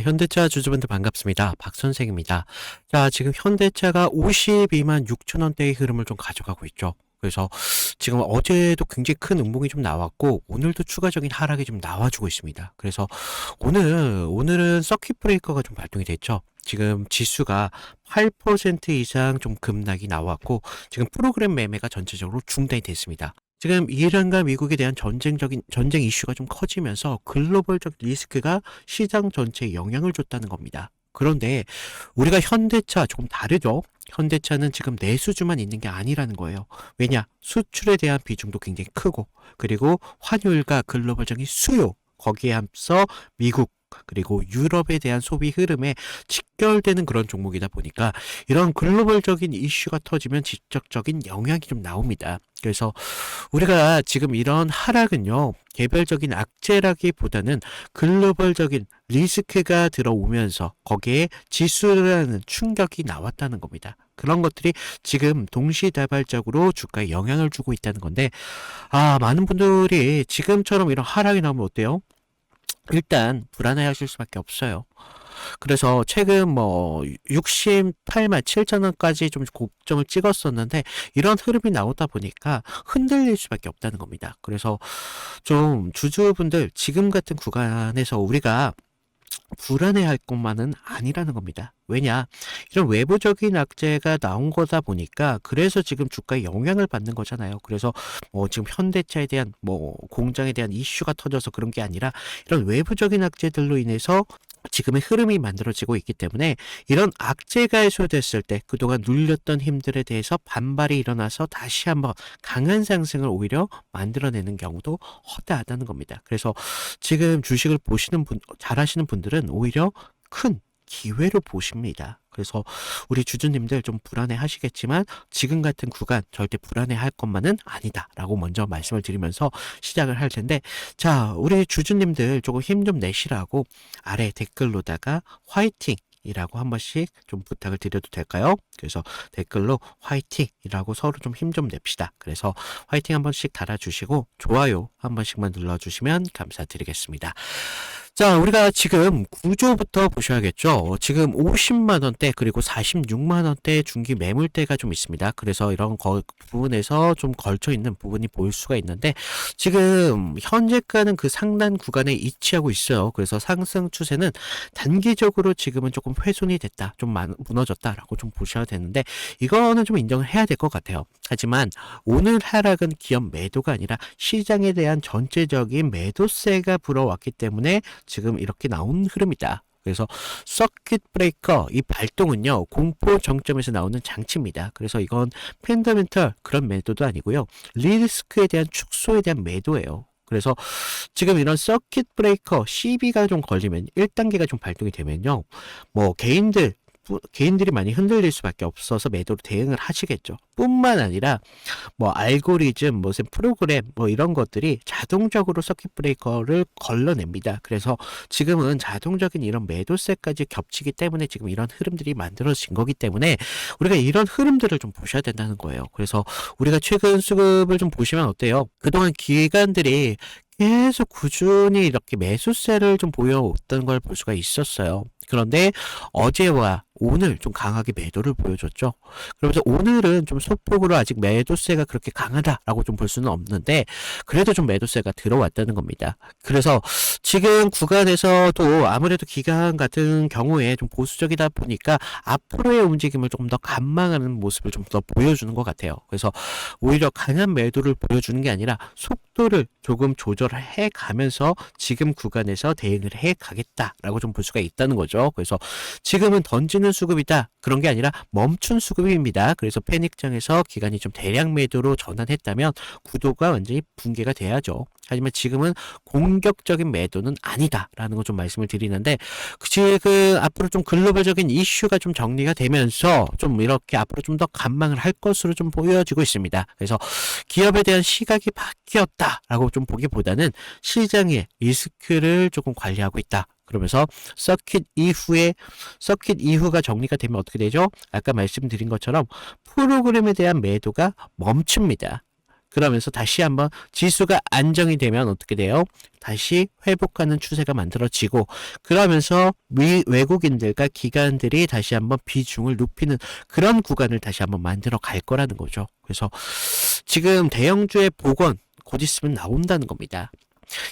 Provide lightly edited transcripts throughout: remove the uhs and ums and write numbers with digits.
현대차 주주분들 반갑습니다. 박 선생입니다. 자, 지금 현대차가 52만 6천 원대의 흐름을 좀 가져가고 있죠. 그래서 지금 어제도 굉장히 큰 음봉이 좀 나왔고, 오늘도 추가적인 하락이 좀 나와주고 있습니다. 그래서 오늘은 서킷 브레이커가 좀 발동이 됐죠. 지금 지수가 8% 이상 좀 급락이 나왔고, 지금 프로그램 매매가 전체적으로 중단이 됐습니다. 지금 이란과 미국에 대한 전쟁 이슈가 좀 커지면서 글로벌적 리스크가 시장 전체에 영향을 줬다는 겁니다. 그런데 우리가 현대차 조금 다르죠? 현대차는 지금 내수주만 있는 게 아니라는 거예요. 왜냐? 수출에 대한 비중도 굉장히 크고, 그리고 환율과 글로벌적인 수요, 거기에 앞서 미국, 그리고 유럽에 대한 소비 흐름에 직결되는 그런 종목이다 보니까 이런 글로벌적인 이슈가 터지면 직접적인 영향이 좀 나옵니다. 그래서 우리가 지금 이런 하락은요, 개별적인 악재라기보다는 글로벌적인 리스크가 들어오면서 거기에 지수라는 충격이 나왔다는 겁니다. 그런 것들이 지금 동시다발적으로 주가에 영향을 주고 있다는 건데, 많은 분들이 지금처럼 이런 하락이 나오면 어때요? 일단 불안해 하실 수밖에 없어요. 그래서 최근 68만 7천 원까지 좀 고점을 찍었었는데 이런 흐름이 나오다 보니까 흔들릴 수밖에 없다는 겁니다. 그래서 좀 주주분들 지금 같은 구간에서 우리가 불안해할 것만은 아니라는 겁니다. 왜냐? 이런 외부적인 악재가 나온 거다 보니까 그래서 지금 주가에 영향을 받는 거잖아요. 그래서 지금 현대차에 대한 공장에 대한 이슈가 터져서 그런 게 아니라 이런 외부적인 악재들로 인해서 지금의 흐름이 만들어지고 있기 때문에 이런 악재가 해소됐을 때 그동안 눌렸던 힘들에 대해서 반발이 일어나서 다시 한번 강한 상승을 오히려 만들어내는 경우도 허다하다는 겁니다. 그래서 지금 주식을 잘하시는 분들은 오히려 큰 기회로 보십니다. 그래서 우리 주주님들 좀 불안해 하시겠지만 지금 같은 구간 절대 불안해 할 것만은 아니다 라고 먼저 말씀을 드리면서 시작을 할 텐데, 자, 우리 주주님들 조금 힘 좀 내시라고 아래 댓글로다가 화이팅 이라고 한 번씩 좀 부탁을 드려도 될까요? 그래서 댓글로 화이팅이라고 서로 좀 힘 좀 냅시다. 그래서 화이팅 한 번씩 달아주시고 좋아요 한 번씩만 눌러주시면 감사드리겠습니다. 자, 우리가 지금 구조부터 보셔야겠죠. 지금 50만 원대 그리고 46만 원대 중기 매물대가 좀 있습니다. 그래서 이런 부분에서 좀 걸쳐 있는 부분이 보일 수가 있는데 지금 현재가는 그 상단 구간에 위치하고 있어요. 그래서 상승 추세는 단기적으로 지금은 조금 훼손이 됐다, 좀 무너졌다라고 좀 보셔야 되는데 이거는 좀 인정을 해야 될 것 같아요. 하지만 오늘 하락은 기업 매도가 아니라 시장에 대한 전체적인 매도세가 불어왔기 때문에 지금 이렇게 나온 흐름이다. 그래서 서킷 브레이커 이 발동은요, 공포 정점에서 나오는 장치입니다. 그래서 이건 펀더멘털 그런 매도도 아니고요, 리스크에 대한 축소에 대한 매도예요. 그래서 지금 이런 서킷 브레이커 CB가 좀 걸리면 1단계가 좀 발동이 되면요, 개인들이 많이 흔들릴 수밖에 없어서 매도로 대응을 하시겠죠. 뿐만 아니라 알고리즘, 무슨 프로그램 이런 것들이 자동적으로 서킷 브레이커를 걸러냅니다. 그래서 지금은 자동적인 이런 매도세까지 겹치기 때문에 지금 이런 흐름들이 만들어진 거기 때문에 우리가 이런 흐름들을 좀 보셔야 된다는 거예요. 그래서 우리가 최근 수급을 좀 보시면 어때요? 그동안 기관들이 계속 꾸준히 이렇게 매수세를 좀 보여왔던 걸 볼 수가 있었어요. 그런데 어제와 오늘 좀 강하게 매도를 보여줬죠. 그러면서 오늘은 좀 소폭으로 아직 매도세가 그렇게 강하다라고 좀 볼 수는 없는데 그래도 좀 매도세가 들어왔다는 겁니다. 그래서 지금 구간에서도 아무래도 기관 같은 경우에 좀 보수적이다 보니까 앞으로의 움직임을 조금 더 관망하는 모습을 좀 더 보여주는 것 같아요. 그래서 오히려 강한 매도를 보여주는 게 아니라 속도를 조금 조절을 해 가면서 지금 구간에서 대응을 해 가겠다라고 좀 볼 수가 있다는 거죠. 그래서 지금은 던지는 수급이다, 그런 게 아니라 멈춘 수급입니다. 그래서 패닉장에서 기간이 좀 대량 매도로 전환했다면 구도가 완전히 붕괴가 돼야죠. 하지만 지금은 공격적인 매도는 아니다라는 거 좀 말씀을 드리는데, 지금 앞으로 좀 글로벌적인 이슈가 좀 정리가 되면서 좀 이렇게 앞으로 좀 더 관망을 할 것으로 좀 보여지고 있습니다. 그래서 기업에 대한 시각이 바뀌었다라고 좀 보기보다는 시장의 리스크를 조금 관리하고 있다. 그러면서 서킷 이후가 정리가 되면 어떻게 되죠? 아까 말씀드린 것처럼 프로그램에 대한 매도가 멈춥니다. 그러면서 다시 한번 지수가 안정이 되면 어떻게 돼요? 다시 회복하는 추세가 만들어지고, 그러면서 외국인들과 기관들이 다시 한번 비중을 높이는 그런 구간을 다시 한번 만들어 갈 거라는 거죠. 그래서 지금 대형주의 복원 곧 있으면 나온다는 겁니다.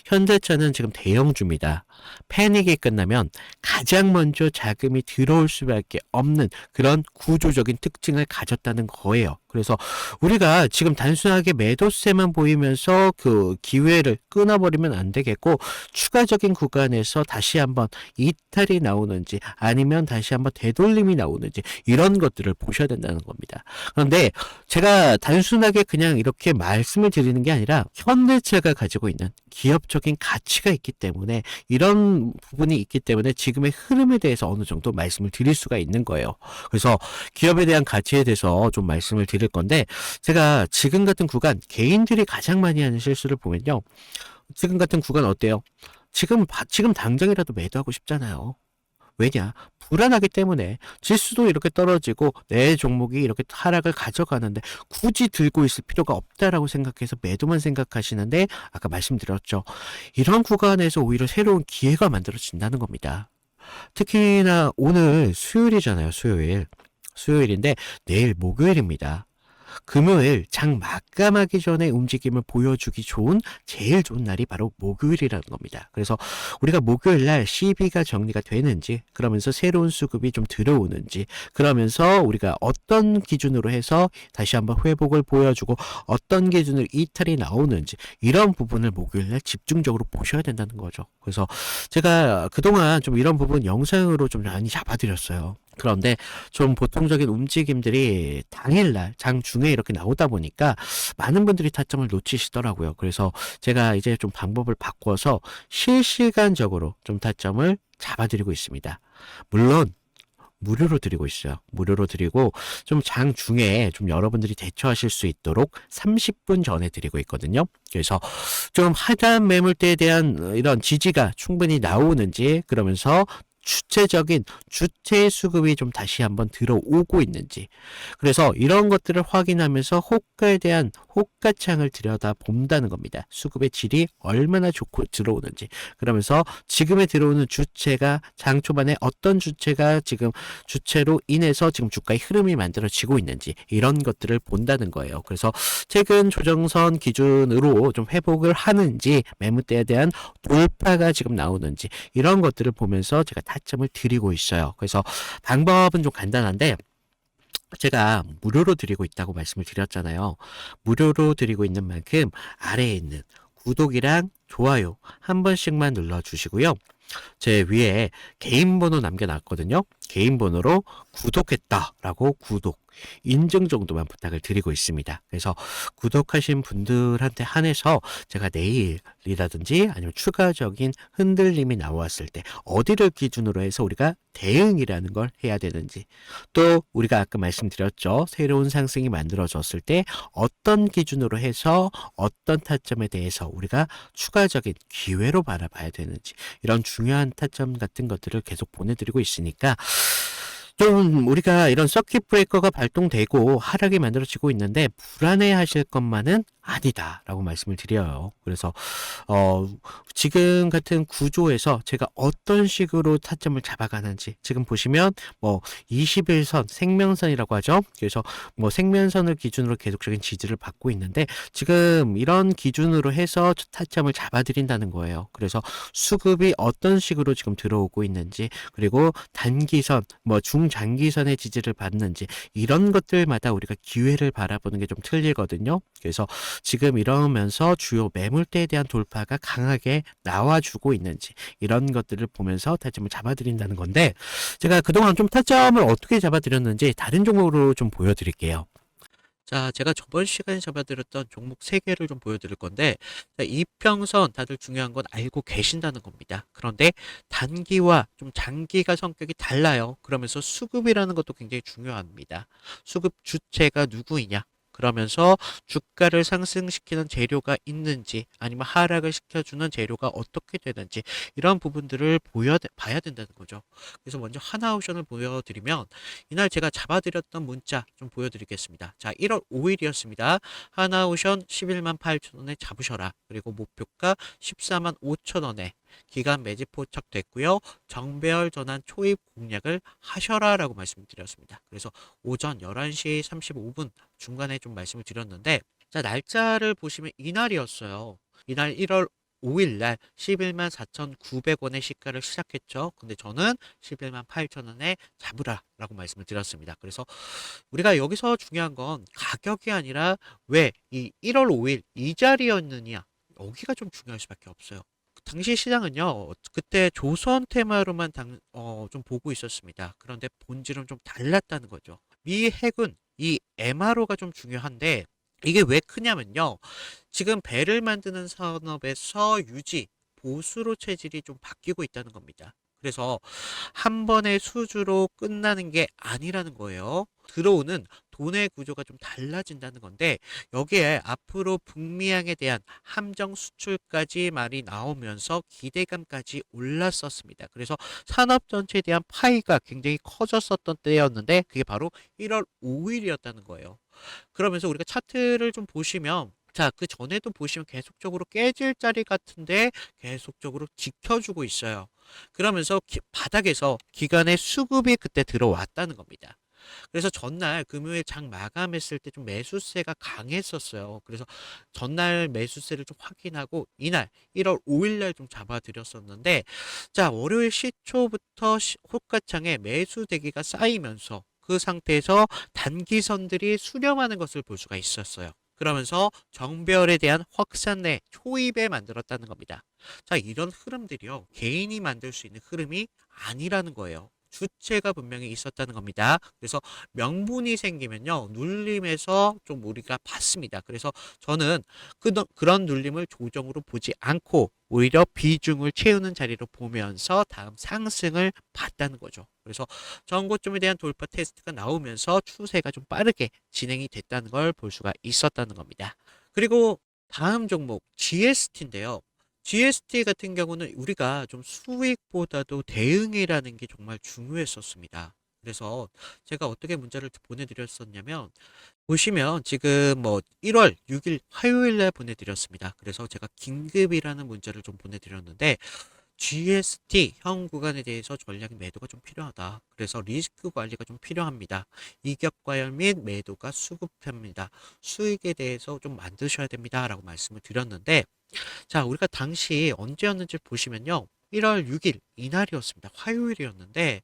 현대차는 지금 대형주입니다. 패닉이 끝나면 가장 먼저 자금이 들어올 수밖에 없는 그런 구조적인 특징을 가졌다는 거예요. 그래서 우리가 지금 단순하게 매도세만 보이면서 그 기회를 끊어버리면 안 되겠고, 추가적인 구간에서 다시 한번 이탈이 나오는지 아니면 다시 한번 되돌림이 나오는지 이런 것들을 보셔야 된다는 겁니다. 그런데 제가 단순하게 그냥 이렇게 말씀을 드리는 게 아니라 현대차가 가지고 있는 기업적인 가치가 있기 때문에, 이런 부분이 있기 때문에 지금의 흐름에 대해서 어느 정도 말씀을 드릴 수가 있는 거예요. 그래서 기업에 대한 가치에 대해서 좀 말씀을 드릴 건데, 제가 지금 같은 구간, 개인들이 가장 많이 하는 실수를 보면요, 지금 같은 구간 어때요? 지금 당장이라도 매도하고 싶잖아요. 왜냐? 불안하기 때문에. 지수도 이렇게 떨어지고 내 종목이 이렇게 하락을 가져가는데 굳이 들고 있을 필요가 없다라고 생각해서 매도만 생각하시는데, 아까 말씀드렸죠. 이런 구간에서 오히려 새로운 기회가 만들어진다는 겁니다. 특히나 오늘 수요일이잖아요, 수요일. 수요일인데 내일 목요일입니다. 금요일 장 마감하기 전에 움직임을 보여주기 좋은 제일 좋은 날이 바로 목요일이라는 겁니다. 그래서 우리가 목요일 날 CB가 정리가 되는지, 그러면서 새로운 수급이 좀 들어오는지, 그러면서 우리가 어떤 기준으로 해서 다시 한번 회복을 보여주고 어떤 기준으로 이탈이 나오는지, 이런 부분을 목요일 날 집중적으로 보셔야 된다는 거죠. 그래서 제가 그동안 좀 이런 부분 영상으로 좀 많이 잡아드렸어요. 그런데 좀 보통적인 움직임들이 당일날 장 중에 이렇게 나오다 보니까 많은 분들이 타점을 놓치시더라고요. 그래서 제가 이제 좀 방법을 바꿔서 실시간적으로 좀 타점을 잡아드리고 있습니다. 물론 무료로 드리고 있어요. 무료로 드리고 좀 장 중에 좀 여러분들이 대처하실 수 있도록 30분 전에 드리고 있거든요. 그래서 좀 하단 매물대에 대한 이런 지지가 충분히 나오는지, 그러면서 주체적인 주체 수급이 좀 다시 한번 들어오고 있는지, 그래서 이런 것들을 확인하면서 호가에 대한 호가창을 들여다 본다는 겁니다. 수급의 질이 얼마나 좋고 들어오는지, 그러면서 지금에 들어오는 주체가 장 초반에 어떤 주체가 지금 주체로 인해서 지금 주가의 흐름이 만들어지고 있는지, 이런 것들을 본다는 거예요. 그래서 최근 조정선 기준으로 좀 회복을 하는지, 매물대에 대한 돌파가 지금 나오는지, 이런 것들을 보면서 제가 타점을 드리고 있어요. 그래서 방법은 좀 간단한데, 제가 무료로 드리고 있다고 말씀을 드렸잖아요. 무료로 드리고 있는 만큼 아래에 있는 구독이랑 좋아요 한 번씩만 눌러주시고요. 제 위에 개인 번호 남겨놨거든요. 개인 번호로 구독했다라고 구독, 인증 정도만 부탁을 드리고 있습니다. 그래서 구독하신 분들한테 한해서 제가 내일이라든지 아니면 추가적인 흔들림이 나왔을 때 어디를 기준으로 해서 우리가 대응이라는 걸 해야 되는지, 또 우리가 아까 말씀드렸죠, 새로운 상승이 만들어졌을 때 어떤 기준으로 해서 어떤 타점에 대해서 우리가 추가적인 기회로 바라봐야 되는지, 이런 중요한 타점 같은 것들을 계속 보내드리고 있으니까, 좀 우리가 이런 서킷 브레이커가 발동되고 하락이 만들어지고 있는데 불안해 하실 것만은 아니다라고 말씀을 드려요. 그래서 지금 같은 구조에서 제가 어떤 식으로 타점을 잡아가는지, 지금 보시면 뭐 21선 생명선이라고 하죠. 그래서 뭐 생명선을 기준으로 계속적인 지지를 받고 있는데, 지금 이런 기준으로 해서 타점을 잡아드린다는 거예요. 그래서 수급이 어떤 식으로 지금 들어오고 있는지, 그리고 단기선, 뭐 중장기선의 지지를 받는지, 이런 것들마다 우리가 기회를 바라보는 게 좀 틀리거든요. 그래서 지금 이러면서 주요 매물대에 대한 돌파가 강하게 나와주고 있는지, 이런 것들을 보면서 타점을 잡아드린다는 건데, 제가 그동안 좀 타점을 어떻게 잡아드렸는지 다른 종목으로 좀 보여드릴게요. 자, 제가 저번 시간에 잡아드렸던 종목 3개를 좀 보여드릴 건데, 자, 이평선 다들 중요한 건 알고 계신다는 겁니다. 그런데 단기와 좀 장기가 성격이 달라요. 그러면서 수급이라는 것도 굉장히 중요합니다. 수급 주체가 누구이냐? 그러면서 주가를 상승시키는 재료가 있는지 아니면 하락을 시켜주는 재료가 어떻게 되는지 이런 부분들을 봐야 된다는 거죠. 그래서 먼저 하나오션을 보여드리면 이날 제가 잡아드렸던 문자 좀 보여드리겠습니다. 자, 1월 5일이었습니다. 하나오션 11만 8천 원에 잡으셔라. 그리고 목표가 14만 5천 원에 기간 매집 포착됐고요. 정배열 전환 초입 공략을 하셔라 라고 말씀드렸습니다. 그래서 오전 11시 35분 중간에 좀 말씀을 드렸는데 자, 날짜를 보시면 이날이었어요. 이날 1월 5일 날 11만 4,900원의 시가를 시작했죠. 근데 저는 11만 8천 원에 잡으라 라고 말씀을 드렸습니다. 그래서 우리가 여기서 중요한 건 가격이 아니라 왜 이 1월 5일 이 자리였느냐 여기가 좀 중요할 수밖에 없어요. 당시 시장은요, 그때 조선 테마로만 좀 보고 있었습니다. 그런데 본질은 좀 달랐다는 거죠. 미 해군, 이 MRO가 좀 중요한데, 이게 왜 크냐면요. 지금 배를 만드는 산업에서 유지, 보수로 체질이 좀 바뀌고 있다는 겁니다. 그래서 한 번의 수주로 끝나는 게 아니라는 거예요. 들어오는 돈의 구조가 좀 달라진다는 건데 여기에 앞으로 북미항에 대한 함정 수출까지 말이 나오면서 기대감까지 올랐었습니다. 그래서 산업 전체에 대한 파이가 굉장히 커졌었던 때였는데 그게 바로 1월 5일이었다는 거예요. 그러면서 우리가 차트를 좀 보시면 자, 그 전에도 보시면 계속적으로 깨질 자리 같은데 계속적으로 지켜주고 있어요. 그러면서 바닥에서 기관의 수급이 그때 들어왔다는 겁니다. 그래서 전날 금요일 장 마감했을 때 좀 매수세가 강했었어요. 그래서 전날 매수세를 좀 확인하고 이날 1월 5일 날 좀 잡아드렸었는데 자, 월요일 시초부터 호가창에 매수 대기가 쌓이면서 그 상태에서 단기선들이 수렴하는 것을 볼 수가 있었어요. 그러면서 정배열에 대한 확산내 초입에 만들었다는 겁니다. 자, 이런 흐름들이요. 개인이 만들 수 있는 흐름이 아니라는 거예요. 주체가 분명히 있었다는 겁니다. 그래서 명분이 생기면요. 눌림에서 좀 우리가 받습니다. 그래서 저는 그런 눌림을 조정으로 보지 않고 오히려 비중을 채우는 자리로 보면서 다음 상승을 봤다는 거죠. 그래서 전고점에 대한 돌파 테스트가 나오면서 추세가 좀 빠르게 진행이 됐다는 걸 볼 수가 있었다는 겁니다. 그리고 다음 종목 GST인데요. GST 같은 경우는 우리가 좀 수익보다도 대응이라는 게 정말 중요했었습니다. 그래서 제가 어떻게 문자를 보내드렸었냐면 보시면 지금 뭐 1월 6일 화요일 날 보내드렸습니다. 그래서 제가 긴급이라는 문자를 좀 보내드렸는데 GST 형 구간에 대해서 전략 매도가 좀 필요하다. 그래서 리스크 관리가 좀 필요합니다. 이격 과열 및 매도가 수급합니다. 수익에 대해서 좀 만드셔야 됩니다. 라고 말씀을 드렸는데 자, 우리가 당시 언제였는지 보시면요. 1월 6일 이날이었습니다. 화요일이었는데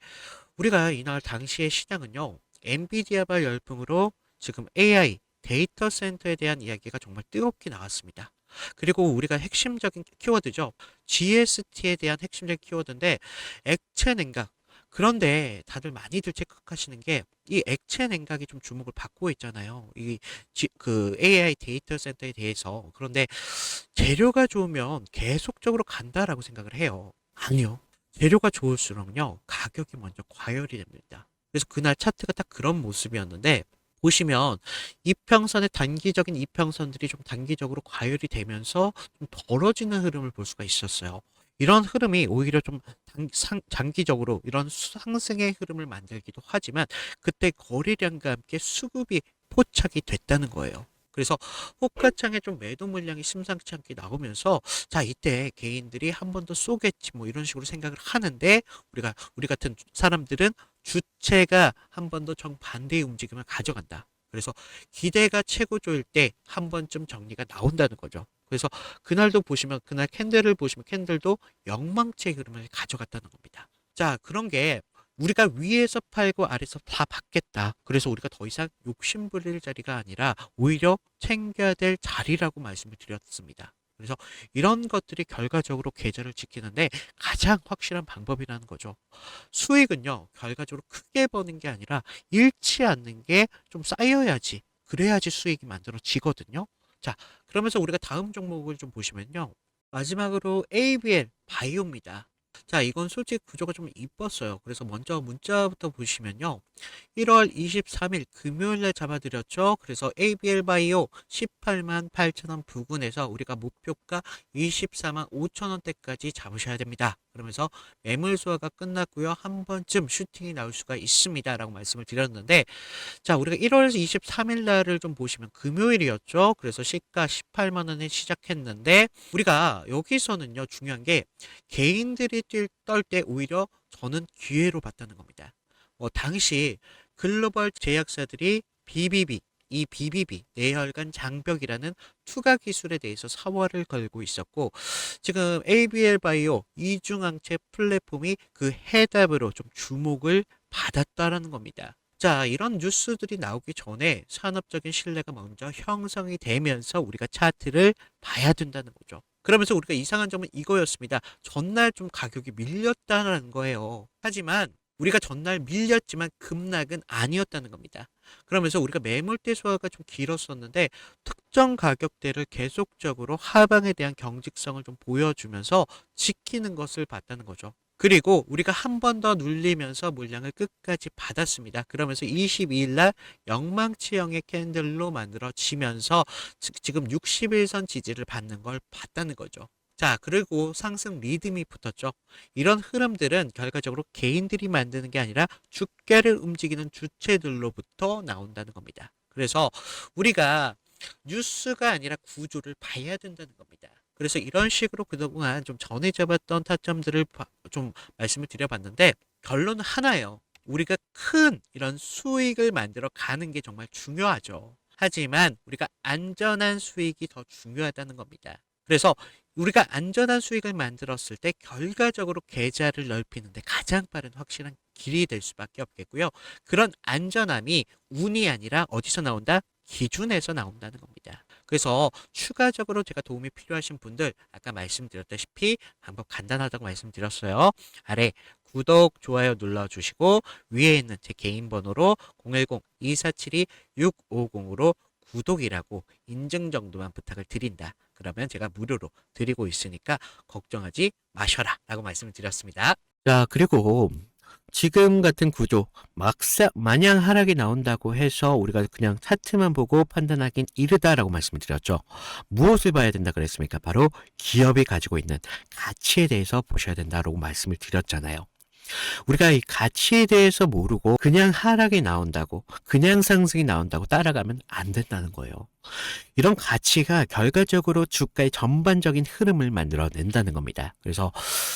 우리가 이날 당시의 시장은요. 엔비디아발 열풍으로 지금 AI 데이터 센터에 대한 이야기가 정말 뜨겁게 나왔습니다. 그리고 우리가 핵심적인 키워드죠. GST에 대한 핵심적인 키워드인데 액체 냉각. 그런데 다들 많이들 착각하시는 게 이 액체 냉각이 좀 주목을 받고 있잖아요. 그 AI 데이터 센터에 대해서. 그런데 재료가 좋으면 계속적으로 간다라고 생각을 해요. 아니요. 재료가 좋을수록요, 가격이 먼저 과열이 됩니다. 그래서 그날 차트가 딱 그런 모습이었는데, 보시면 이평선의 단기적인 이평선들이 좀 단기적으로 과열이 되면서 좀 벌어지는 흐름을 볼 수가 있었어요. 이런 흐름이 오히려 좀 장기적으로 이런 상승의 흐름을 만들기도 하지만 그때 거래량과 함께 수급이 포착이 됐다는 거예요. 그래서 호가창에 좀 매도 물량이 심상치 않게 나오면서 자, 이때 개인들이 한 번 더 쏘겠지 뭐 이런 식으로 생각을 하는데 우리 같은 사람들은 주체가 한 번 더 정반대의 움직임을 가져간다. 그래서 기대가 최고조일 때 한 번쯤 정리가 나온다는 거죠. 그래서 그날도 보시면 그날 캔들을 보시면 캔들도 영망치의 흐름을 가져갔다는 겁니다. 자, 그런 게 우리가 위에서 팔고 아래서 다 받겠다. 그래서 우리가 더 이상 욕심 부릴 자리가 아니라 오히려 챙겨야 될 자리라고 말씀을 드렸습니다. 그래서 이런 것들이 결과적으로 계좌를 지키는데 가장 확실한 방법이라는 거죠. 수익은요, 결과적으로 크게 버는 게 아니라 잃지 않는 게 좀 쌓여야지. 그래야지 수익이 만들어지거든요. 자, 그러면서 우리가 다음 종목을 좀 보시면요. 마지막으로 ABL 바이오입니다. 자, 이건 솔직히 구조가 좀 이뻤어요. 그래서 먼저 문자부터 보시면요. 1월 23일 금요일에 잡아드렸죠. 그래서 ABL 바이오 18만 8천 원 부근에서 우리가 목표가 24만 5천 원대까지 잡으셔야 됩니다. 그러면서 매물 소화가 끝났고요. 한 번쯤 슈팅이 나올 수가 있습니다. 라고 말씀을 드렸는데, 자, 우리가 1월 23일 날을 좀 보시면 금요일이었죠. 그래서 시가 18만 원에 시작했는데, 우리가 여기서는요, 중요한 게 개인들이 떨 때 오히려 저는 기회로 봤다는 겁니다. 당시 글로벌 제약사들이 BBB, 이 BBB 내혈관 장벽이라는 투과 기술에 대해서 사활을 걸고 있었고, 지금 ABL 바이오 이중항체 플랫폼이 그 해답으로 좀 주목을 받았다라는 겁니다. 자, 이런 뉴스들이 나오기 전에 산업적인 신뢰가 먼저 형성이 되면서 우리가 차트를 봐야 된다는 거죠. 그러면서 우리가 이상한 점은 이거였습니다. 전날 좀 가격이 밀렸다는 거예요. 하지만 우리가 전날 밀렸지만 급락은 아니었다는 겁니다. 그러면서 우리가 매물대 소화가 좀 길었었는데 특정 가격대를 계속적으로 하방에 대한 경직성을 좀 보여주면서 지키는 것을 봤다는 거죠. 그리고 우리가 한 번 더 눌리면서 물량을 끝까지 받았습니다. 그러면서 22일 날 영망치형의 캔들로 만들어지면서 지금 60일선 지지를 받는 걸 봤다는 거죠. 자, 그리고 상승 리듬이 붙었죠. 이런 흐름들은 결과적으로 개인들이 만드는 게 아니라 주가를 움직이는 주체들로부터 나온다는 겁니다. 그래서 우리가 뉴스가 아니라 구조를 봐야 된다는 겁니다. 그래서 이런 식으로 그동안 좀 전해져 봤던 타점들을 좀 말씀을 드려봤는데 결론은 하나예요. 우리가 큰 이런 수익을 만들어 가는 게 정말 중요하죠. 하지만 우리가 안전한 수익이 더 중요하다는 겁니다. 그래서 우리가 안전한 수익을 만들었을 때 결과적으로 계좌를 넓히는데 가장 빠른 확실한 길이 될 수밖에 없겠고요. 그런 안전함이 운이 아니라 어디서 나온다? 기준에서 나온다는 겁니다. 그래서 추가적으로 제가 도움이 필요하신 분들 아까 말씀드렸다시피 방법 간단하다고 말씀드렸어요. 아래 구독, 좋아요 눌러주시고 위에 있는 제 개인 번호로 010-2472-650으로 구독이라고 인증 정도만 부탁을 드린다. 그러면 제가 무료로 드리고 있으니까 걱정하지 마셔라 라고 말씀을 드렸습니다. 자, 그리고 지금 같은 구조, 마냥 하락이 나온다고 해서 우리가 그냥 차트만 보고 판단하긴 이르다라고 말씀을 드렸죠. 무엇을 봐야 된다 그랬습니까? 바로 기업이 가지고 있는 가치에 대해서 보셔야 된다라고 말씀을 드렸잖아요. 우리가 이 가치에 대해서 모르고 그냥 하락이 나온다고, 그냥 상승이 나온다고 따라가면 안 된다는 거예요. 이런 가치가 결과적으로 주가의 전반적인 흐름을 만들어낸다는 겁니다. 그래서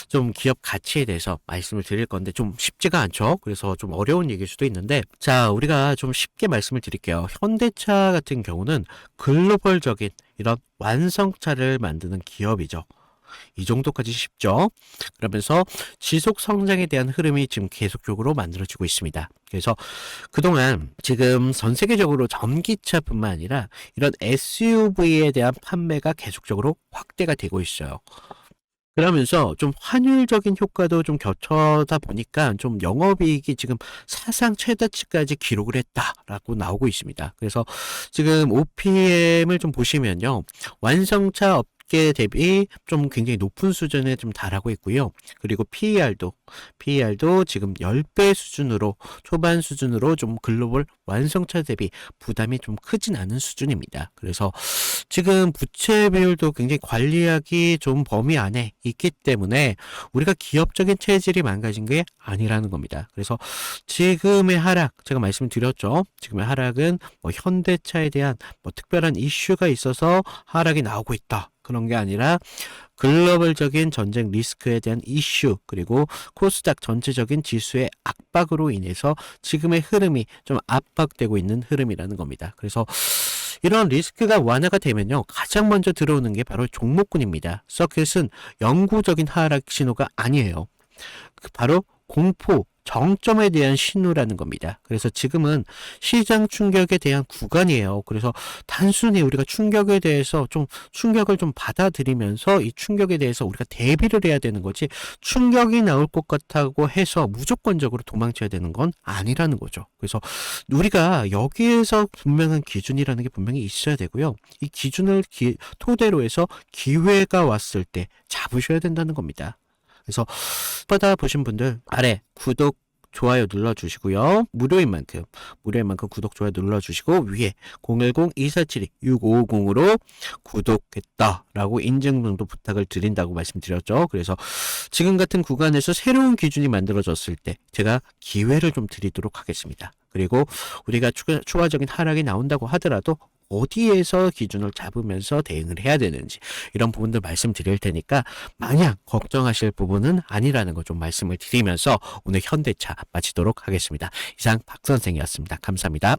좀 기업 가치에 대해서 말씀을 드릴 건데 좀 쉽지가 않죠. 그래서 좀 어려운 얘기일 수도 있는데, 자, 우리가 좀 쉽게 말씀을 드릴게요. 현대차 같은 경우는 글로벌적인 이런 완성차를 만드는 기업이죠. 이 정도까지 쉽죠. 그러면서 지속 성장에 대한 흐름이 지금 계속적으로 만들어지고 있습니다. 그래서 그동안 지금 전 세계적으로 전기차뿐만 아니라 이런 SUV에 대한 판매가 계속적으로 확대가 되고 있어요. 그러면서 좀 환율적인 효과도 좀 겹쳐다 보니까 좀 영업이익이 지금 사상 최다치까지 기록을 했다라고 나오고 있습니다. 그래서 지금 OPM을 좀 보시면요. 완성차 업계 대비 좀 굉장히 높은 수준에 좀 달하고 있고요. 그리고 PER도 지금 10배 수준으로 초반 수준으로 좀 글로벌 완성차 대비 부담이 좀 크진 않은 수준입니다. 그래서 지금 부채 비율도 굉장히 관리하기 좀 범위 안에 있기 때문에 우리가 기업적인 체질이 망가진 게 아니라는 겁니다. 그래서 지금의 하락, 제가 말씀드렸죠. 지금의 하락은 뭐 현대차에 대한 뭐 특별한 이슈가 있어서 하락이 나오고 있다. 그런 게 아니라 글로벌적인 전쟁 리스크에 대한 이슈, 그리고 코스닥 전체적인 지수의 압박으로 인해서 지금의 흐름이 좀 압박되고 있는 흐름이라는 겁니다. 그래서 이런 리스크가 완화가 되면요, 가장 먼저 들어오는 게 바로 종목군입니다. 서킷은 영구적인 하락 신호가 아니에요. 바로 공포, 정점에 대한 신호라는 겁니다. 그래서 지금은 시장 충격에 대한 구간이에요. 그래서 단순히 우리가 충격에 대해서 충격을 좀 받아들이면서 이 충격에 대해서 우리가 대비를 해야 되는 거지, 충격이 나올 것 같다고 해서 무조건적으로 도망쳐야 되는 건 아니라는 거죠. 그래서 우리가 여기에서 분명한 기준이라는 게 분명히 있어야 되고요. 이 기준을 토대로 해서 기회가 왔을 때 잡으셔야 된다는 겁니다. 그래서 받아보신 분들 아래 구독, 좋아요 눌러주시고요. 무료인 만큼 구독, 좋아요 눌러주시고 위에 010-2472-6550으로 구독했다라고 인증도 부탁을 드린다고 말씀드렸죠. 그래서 지금 같은 구간에서 새로운 기준이 만들어졌을 때 제가 기회를 좀 드리도록 하겠습니다. 그리고 우리가 추가적인 하락이 나온다고 하더라도 어디에서 기준을 잡으면서 대응을 해야 되는지 이런 부분들 말씀드릴 테니까 마냥 걱정하실 부분은 아니라는 거 좀 말씀을 드리면서 오늘 현대차 마치도록 하겠습니다. 이상 박 선생이었습니다. 감사합니다.